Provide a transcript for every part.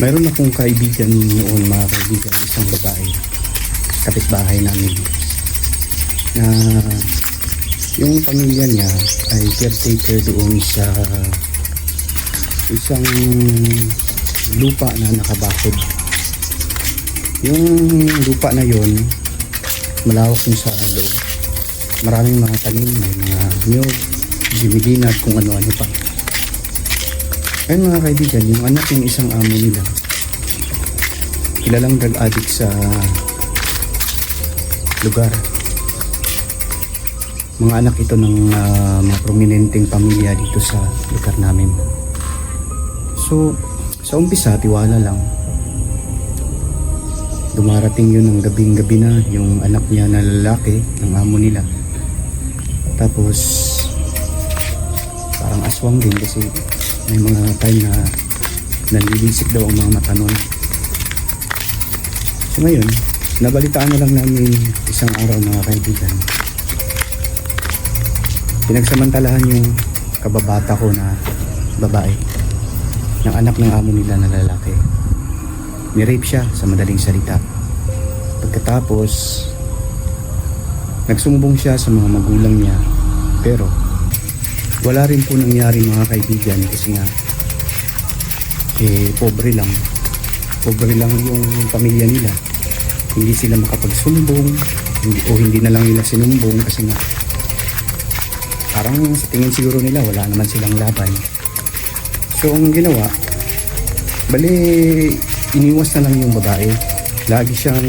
Mayroon akong kaibigan noon, mga kaibigan, isang babae, kapitbahay namin, na yung pamilya niya ay caretaker doon sa isang lupa na nakabakod. Yung lupa na yon, malawak yung sa loob. Maraming mga tanim, may mga niyog, gimilina at kung ano-ano pa. Ayun mga kaibigan, yung anak ng isang amo nila, kilalang drug addict sa lugar. Mga anak ito ng mga prominenteng pamilya dito sa lugar namin. So, sa umpisa, tiwala lang. Dumarating yun ng gabing-gabi na yung anak niya na lalaki, ng amo nila. Tapos, parang aswang din kasi may mga time na nalilisik daw ang mga mata nun. So ngayon, nabalitaan na lang namin isang araw, mga kaibigan. Pinagsamantalahan yung kababata ko na babae ng anak ng amo nila na lalaki. Ni-rape siya sa madaling salita. Pagkatapos, nagsumbong siya sa mga magulang niya, pero wala rin po nangyari, mga kaibigan, kasi nga pobre lang yung pamilya nila. Hindi sila makapagsumbong, hindi na lang nila sinumbong kasi nga parang sa tingin siguro nila wala naman silang laban. So ang ginawa, bali iniwas na lang yung babae. Lagi siyang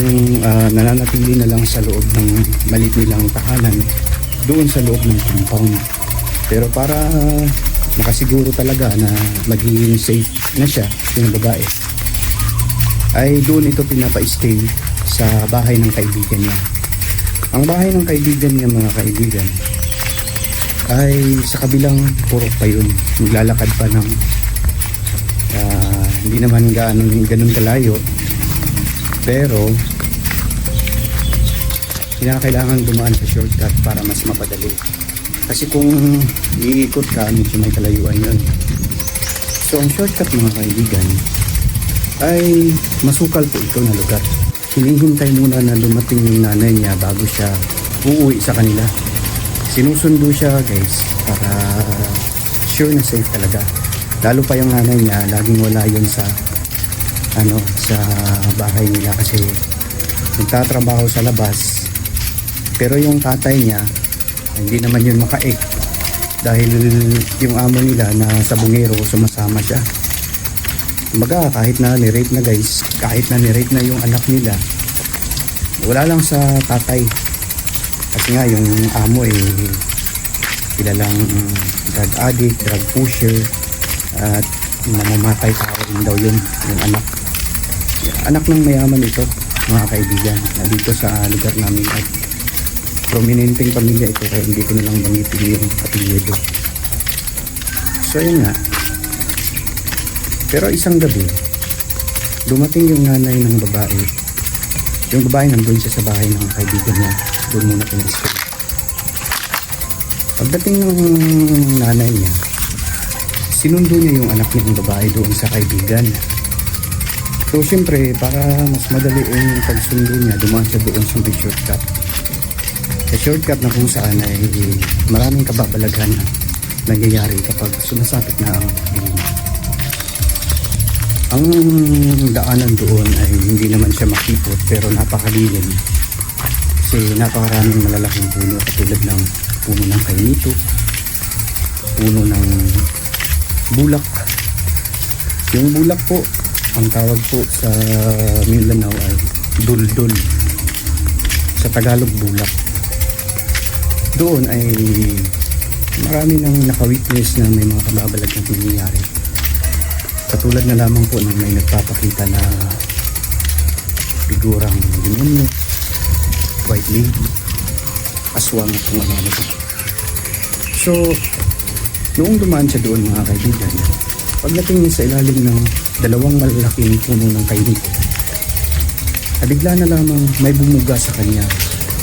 nananatili na lang sa loob ng maliit nilang tahanan doon sa loob ng compound. Pero para makasiguro talaga na magiging safe na siya, yung babae, ay doon ito pinapa-stay sa bahay ng kaibigan niya. Ang bahay ng kaibigan niya, mga kaibigan, ay sa kabilang purok pa yun. Maglalakad pa ng hindi naman ganun kalayo, pero kinakailangan dumaan sa shortcut para mas mapadali. Kasi kung iikot ka, medyo may kalayuan yun. So ang shortcut, mga kaibigan, ay masukal po ito na lugar. Hinihintay muna na dumating yung nanay niya bago siya uuwi sa kanila. Sinusundo siya, guys, para sure na safe talaga. Lalo pa yung nanay niya, laging wala yun sa bahay nila kasi nagtatrabaho sa labas. Pero yung tatay niya, hindi naman yun makaik dahil yung amo nila na sa bungero, sumasama siya. Kumbaga, kahit na ni-rape na, guys, kahit na ni-rape na yung anak nila, wala lang sa tatay. Kasi nga yung amo kilalang drug addict, drug pusher, at mamamatay tao rin daw yun, yung anak. Anak ng mayaman ito, mga kaibigan, na dito sa lugar namin at prominenteng pamilya ito, kaya hindi ko nalang banggitin yung apelyido. So yun nga. Pero isang gabi, dumating yung nanay ng babae. Yung babae nandun siya sa bahay ng kaibigan niya. Doon muna pinag-stay. Pagdating ng nanay niya, sinundo niya yung anak niyang babae doon sa kaibigan. So syempre, para mas madali yung pagsundo niya, dumaan siya doon sa may shortcut. Sa shortcut na kung saan ay maraming kababalaghan na nangyayari kapag sumasapit na ang daanan doon ay hindi naman siya makipot, pero napakalilim kasi napakaraming malalaking puno katulad ng puno ng kainito, puno ng bulak. Yung bulak po, ang tawag po sa Mindanao ay duldul, sa Tagalog bulak. Doon ay marami nang nakawitness na may mga kababalag na nangyayari. Katulad na lamang po na may nagpapakita na figurang demonyo, white lady, aswang at kung ano-ano pa. So, noong dumaan siya doon, mga kaibigan, pagdating niya sa ilalim ng dalawang malalaking puno ng kainito, bigla na lamang may bumuga sa kanya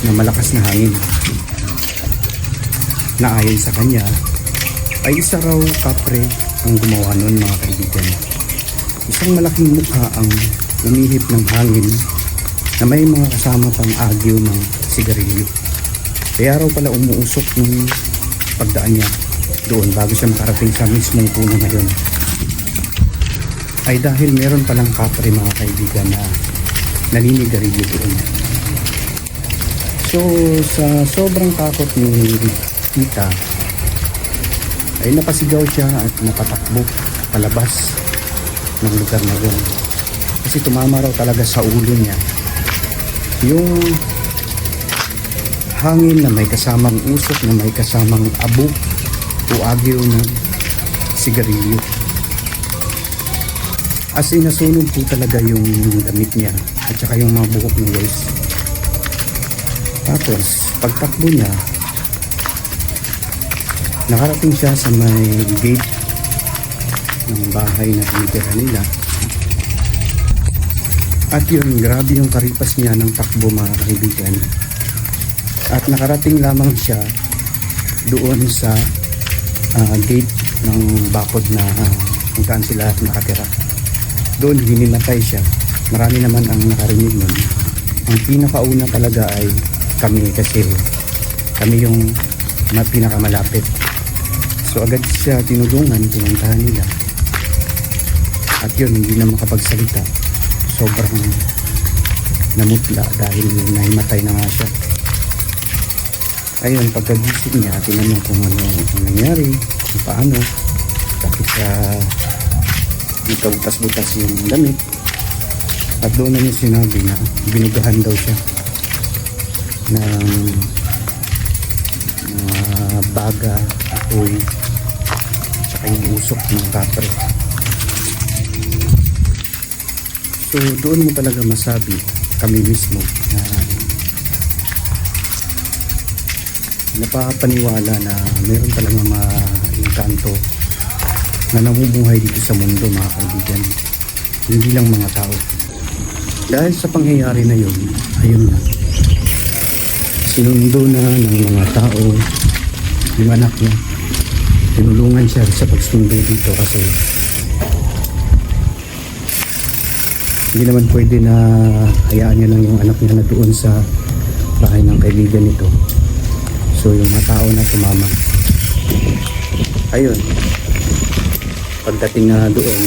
na malakas na hangin. Na ayon sa kanya ay isa raw kapre ang gumawa nun, mga kaibigan. Isang malaking mukha ang umihip ng hangin na may mga kasama pang agyo ng sigarilyo. Kaya raw pala umuusok nung pagdaan niya doon bago siya makarating sa mismong puno na yun. Ay dahil meron palang kapre mga kaibigan na naninigarilyo doon. So sa sobrang takot ni Tita ay napasigaw siya at napatakbo palabas ng lugar na yun. Kasi tumama raw talaga sa ulo niya yung hangin na may kasamang usok, na may kasamang abo o agyo ng sigarilyo. As in, nasunog po talaga yung damit niya at saka yung mga buhok ni guys. Tapos pagtakbo niya, nakarating siya sa may gate ng bahay na tinitira nila. At yun, grabe yung karipas niya ng takbo mga kaibigan. At nakarating lamang siya doon sa gate ng bakod na kung saan sila nakatira. Doon hinimatay siya. Marami naman ang nakarinig nun. Ang pinakauna talaga ay kami kasi kami yung pinakamalapit. So agad siya tinulungan, pinuntahan nila. At yun, hindi na makapagsalita. Sobrang namutla dahil nahimatay na nga siya. Ayun, pagkagising niya, tinanong kung ano ang nangyari, kung paano, bakit siya butas-butas yung damit. At doon na niya sinabi na binugahan daw siya ng baga, apoy, tsaka yung usok ng kapre. So doon mo talaga masabi, kami mismo, na napapaniwala na meron talaga mga engkanto na namumuhay dito sa mundo mga kaibigan. Hindi lang mga tao. Dahil sa pangyayari na yun, ayun na, sinundo na ng mga tao yung anak niya. Tinulungan siya sa pagsundo dito kasi hindi naman pwede na hayaan niya lang yung anak niya na doon sa bahay ng kaibigan nito. So yung mga tao na tumama, ayun, pagdating na doon,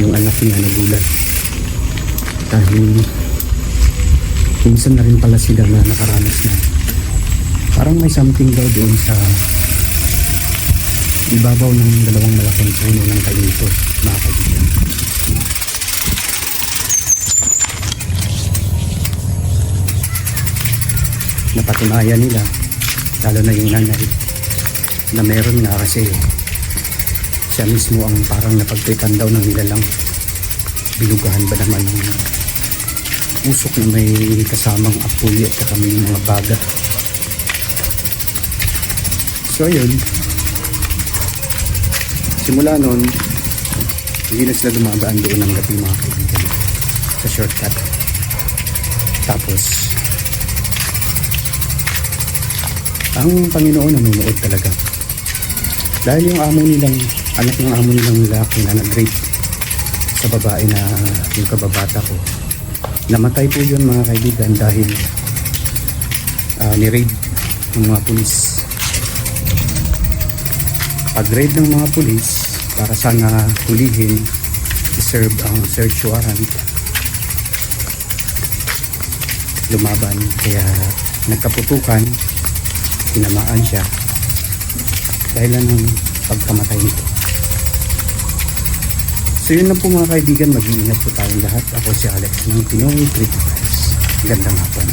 yung anak niya nagulat dahil minsan na rin pala sila na nakaranas na parang may something daw doon sa ibabaw ng dalawang malaking puno ng kalinto mga kaibigan. Napatunayan nila, lalo na yung nanay, na meron nga kasi siya mismo ang parang napagtripan daw ng nilalang. Binugahan ba naman ng usok na may kasamang apoy at saka may mga baga. So ayun, simula nun hindi na sila dumadaan doon ng gabi mga kaibigan sa shortcut. Tapos ang Panginoon nanonood talaga. Dahil yung amo nilang, anak ng amo nilang lalaki na nag-rape sa babae na yung kababata ko, namatay po yun mga kaibigan dahil ni-raid ng mga pulis. Pag-raid ng mga pulis, para sana hulihin, i-serve ang search warrant, lumaban, kaya nagkaputukan, tinamaan siya dahil ng pagkamatay nito. So yun lang po mga kaibigan, mag-iingat po tayong lahat. Ako si Alex ng Pinoy Criticals. Gandang hapon.